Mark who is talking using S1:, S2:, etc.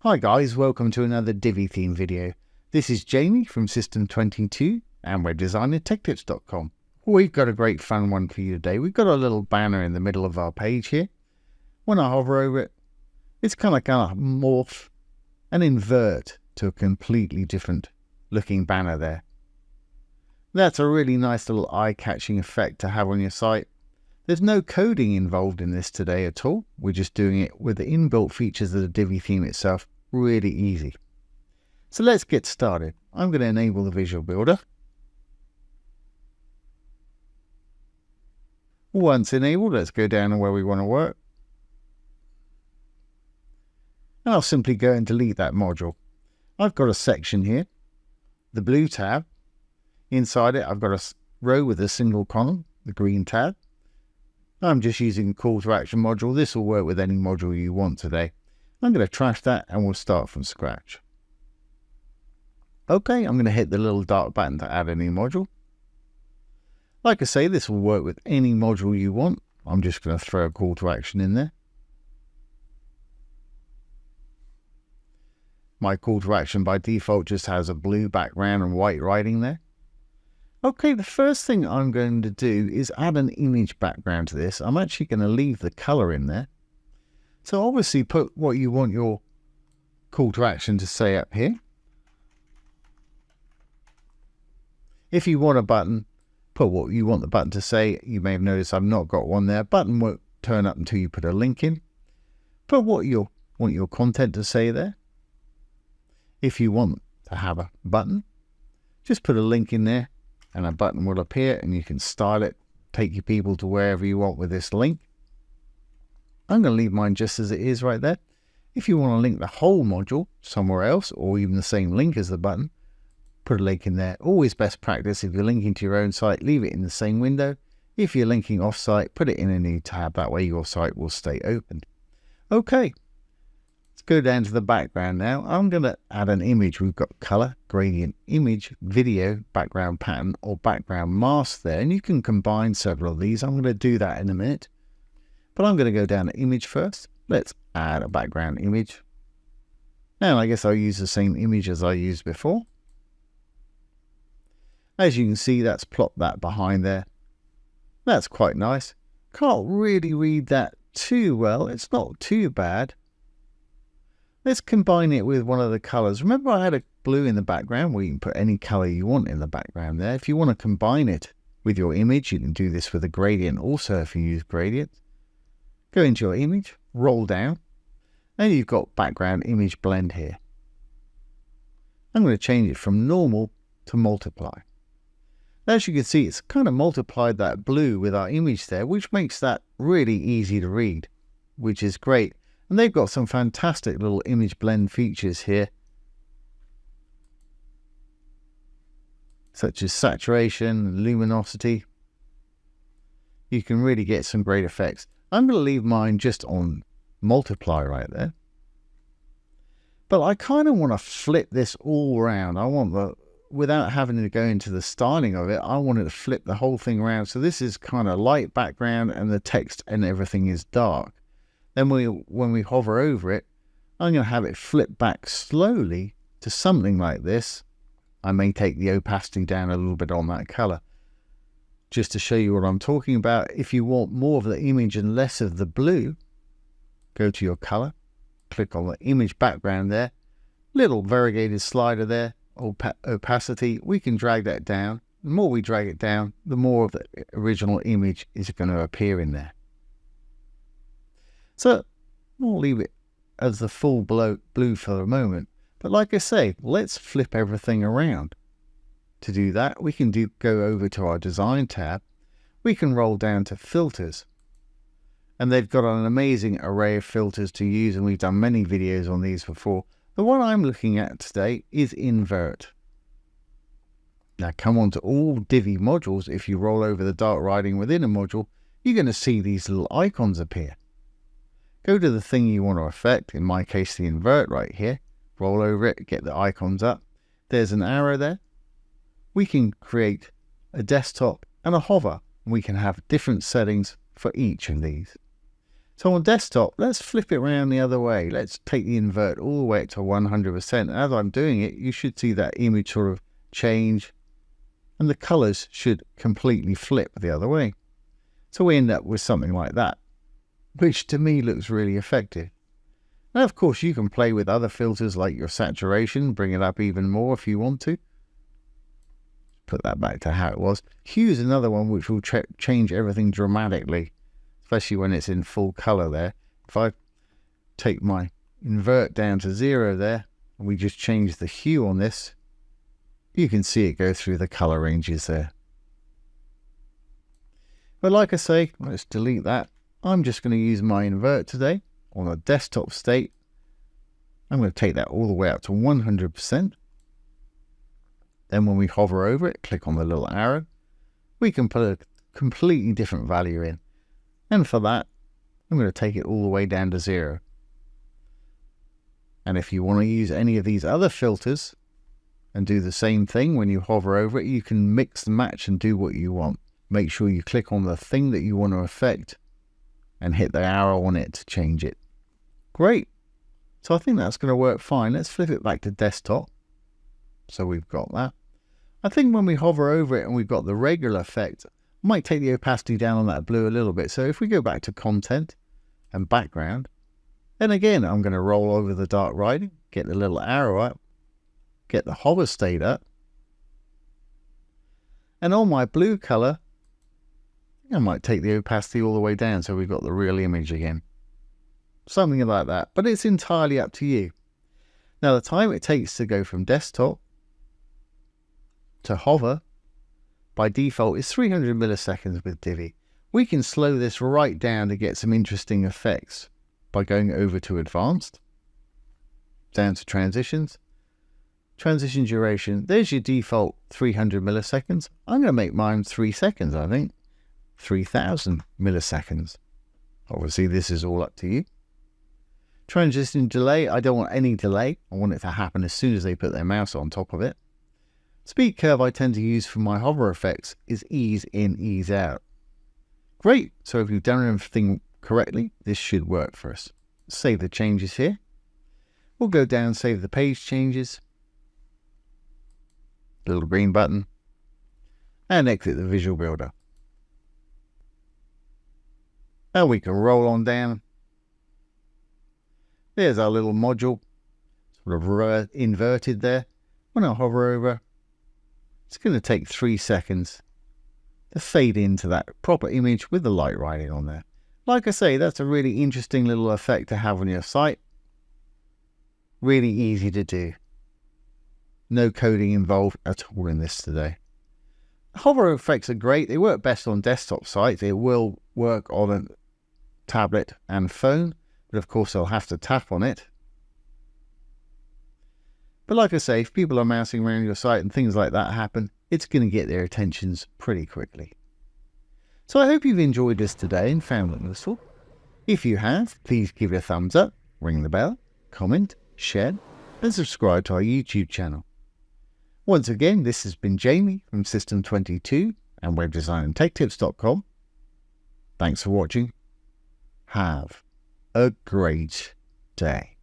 S1: Hi guys, welcome to another Divi theme video. This is Jamie from System22 and webdesignertechtips.com. We've got a great fun one for you today. We've got a little banner in the middle of our page here. When I hover over it, it's kind of morph and invert to a completely different looking banner there. That's a really nice little eye-catching effect to have on your site. There's no coding involved in this today at all. We're just doing it with the inbuilt features of the Divi theme itself. Really easy. So let's get started. I'm going to enable the visual builder. Once enabled, let's go down to where we want to work. And I'll simply go and delete that module. I've got a section here, the blue tab. Inside it, I've got a row with a single column, the green tab. I'm just using the call to action module. This will work with any module you want today. I'm going to trash that and we'll start from scratch. Okay, I'm going to hit the little dark button to add a new module. Like I say, this will work with any module you want. I'm just going to throw a call to action in there. My call to action by default just has a blue background and white writing there. Okay, the first thing I'm going to do is add an image background to this. I'm actually going to leave the color in there. So obviously put what you want your call to action to say up here. If you want a button, put what you want the button to say. You may have noticed I've not got one there. Button won't turn up until you put a link in. Put what you want your content to say there. If you want to have a button, just put a link in there. And a button will appear and you can style it, take your people to wherever you want with this link. I'm going to leave mine just as it is right there. If you want to link the whole module somewhere else or even the same link as the button, put a link in there. Always best practice, if you're linking to your own site, leave it in the same window. If you're linking off site, put it in a new tab. That way your site will stay open. Okay. Let's go down to the background now. I'm going to add an image. We've got color, gradient, image, video, background pattern, or background mask there. And you can combine several of these. I'm going to do that in a minute. But I'm going to go down to image first. Let's add a background image. And I guess I'll use the same image as I used before. As you can see, that's plopped that behind there. That's quite nice. Can't really read that too well. It's not too bad. Let's combine it with one of the colors. Remember I had a blue in the background where you can put any color you want in the background there. If you want to combine it with your image, you can do this with a gradient also if you use gradients. Go into your image, roll down, and you've got background image blend here. I'm going to change it from normal to multiply. As you can see, it's kind of multiplied that blue with our image there, which makes that really easy to read, which is great. And they've got some fantastic little image blend features here, such as saturation and luminosity. You can really get some great effects. I'm going to leave mine just on multiply right there. But I kind of want to flip this all around. I want without having to go into the styling of it, I wanted to flip the whole thing around. So this is kind of light background and the text and everything is dark. Then when we hover over it, I'm going to have it flip back slowly to something like this. I may take the opacity down a little bit on that color, just to show you what I'm talking about. If you want more of the image and less of the blue, go to your color, click on the image background there, little variegated slider there, opacity. We can drag that down. The more we drag it down, the more of the original image is going to appear in there. So I'll leave it as the full blue for the moment. But like I say, let's flip everything around. To do that, we can go over to our design tab. We can roll down to filters. And they've got an amazing array of filters to use, and we've done many videos on these before. The one I'm looking at today is invert. Now come on to all Divi modules. If you roll over the dark writing within a module, you're going to see these little icons appear. Go to the thing you want to affect, in my case the invert right here, roll over it, get the icons up. There's an arrow there. We can create a desktop and a hover, and we can have different settings for each of these. So on desktop, let's flip it around the other way. Let's take the invert all the way up to 100%. As I'm doing it, you should see that image sort of change and the colors should completely flip the other way. So we end up with something like that, which to me looks really effective. Now, of course, you can play with other filters like your saturation, bring it up even more if you want to. Put that back to how it was. Hue is another one which will change everything dramatically, especially when it's in full color there. If I take my invert down to 0 there, and we just change the hue on this, you can see it go through the color ranges there. But like I say, let's delete that. I'm just going to use my invert today on a desktop state. I'm going to take that all the way up to 100%. Then when we hover over it, click on the little arrow, we can put a completely different value in. And for that, I'm going to take it all the way down to 0. And if you want to use any of these other filters and do the same thing when you hover over it, you can mix and match and do what you want. Make sure you click on the thing that you want to affect and hit the arrow on it to change it. Great. So I think that's going to work fine. Let's flip it back to desktop. So we've got that. I think when we hover over it and we've got the regular effect, I might take the opacity down on that blue a little bit. So if we go back to content and background, then again, I'm going to roll over the dark writing, get the little arrow up, get the hover state up. And on my blue color, I might take the opacity all the way down so we've got the real image again. Something like that, but it's entirely up to you. Now the time it takes to go from desktop to hover by default is 300 milliseconds with Divi. We can slow this right down to get some interesting effects by going over to advanced, down to transitions, transition duration. There's your default 300 milliseconds. I'm going to make mine 3 seconds, I think. 3000 milliseconds. Obviously this is all up to you. Transition delay, I don't want any delay. I want it to happen as soon as they put their mouse on top of it. Speed curve I tend to use for my hover effects is ease in, ease out. Great, so if you've done everything correctly, this should work for us. Save the changes here. We'll go down, save the page changes. Little green button. And exit the visual builder. Now we can roll on down. There's our little module, sort of inverted there. When I hover over, it's going to take 3 seconds to fade into that proper image with the light writing on there. Like I say, that's a really interesting little effect to have on your site. Really easy to do. No coding involved at all in this today. Hover effects are great. They work best on desktop sites. They will work on a tablet and phone. But of course, they'll have to tap on it. But like I say, if people are mousing around your site and things like that happen, it's going to get their attentions pretty quickly. So I hope you've enjoyed this today and found it useful. If you have, please give it a thumbs up, ring the bell, comment, share, and subscribe to our YouTube channel. Once again, this has been Jamie from System22 and webdesignandtechtips.com. Thanks for watching. Have a great day.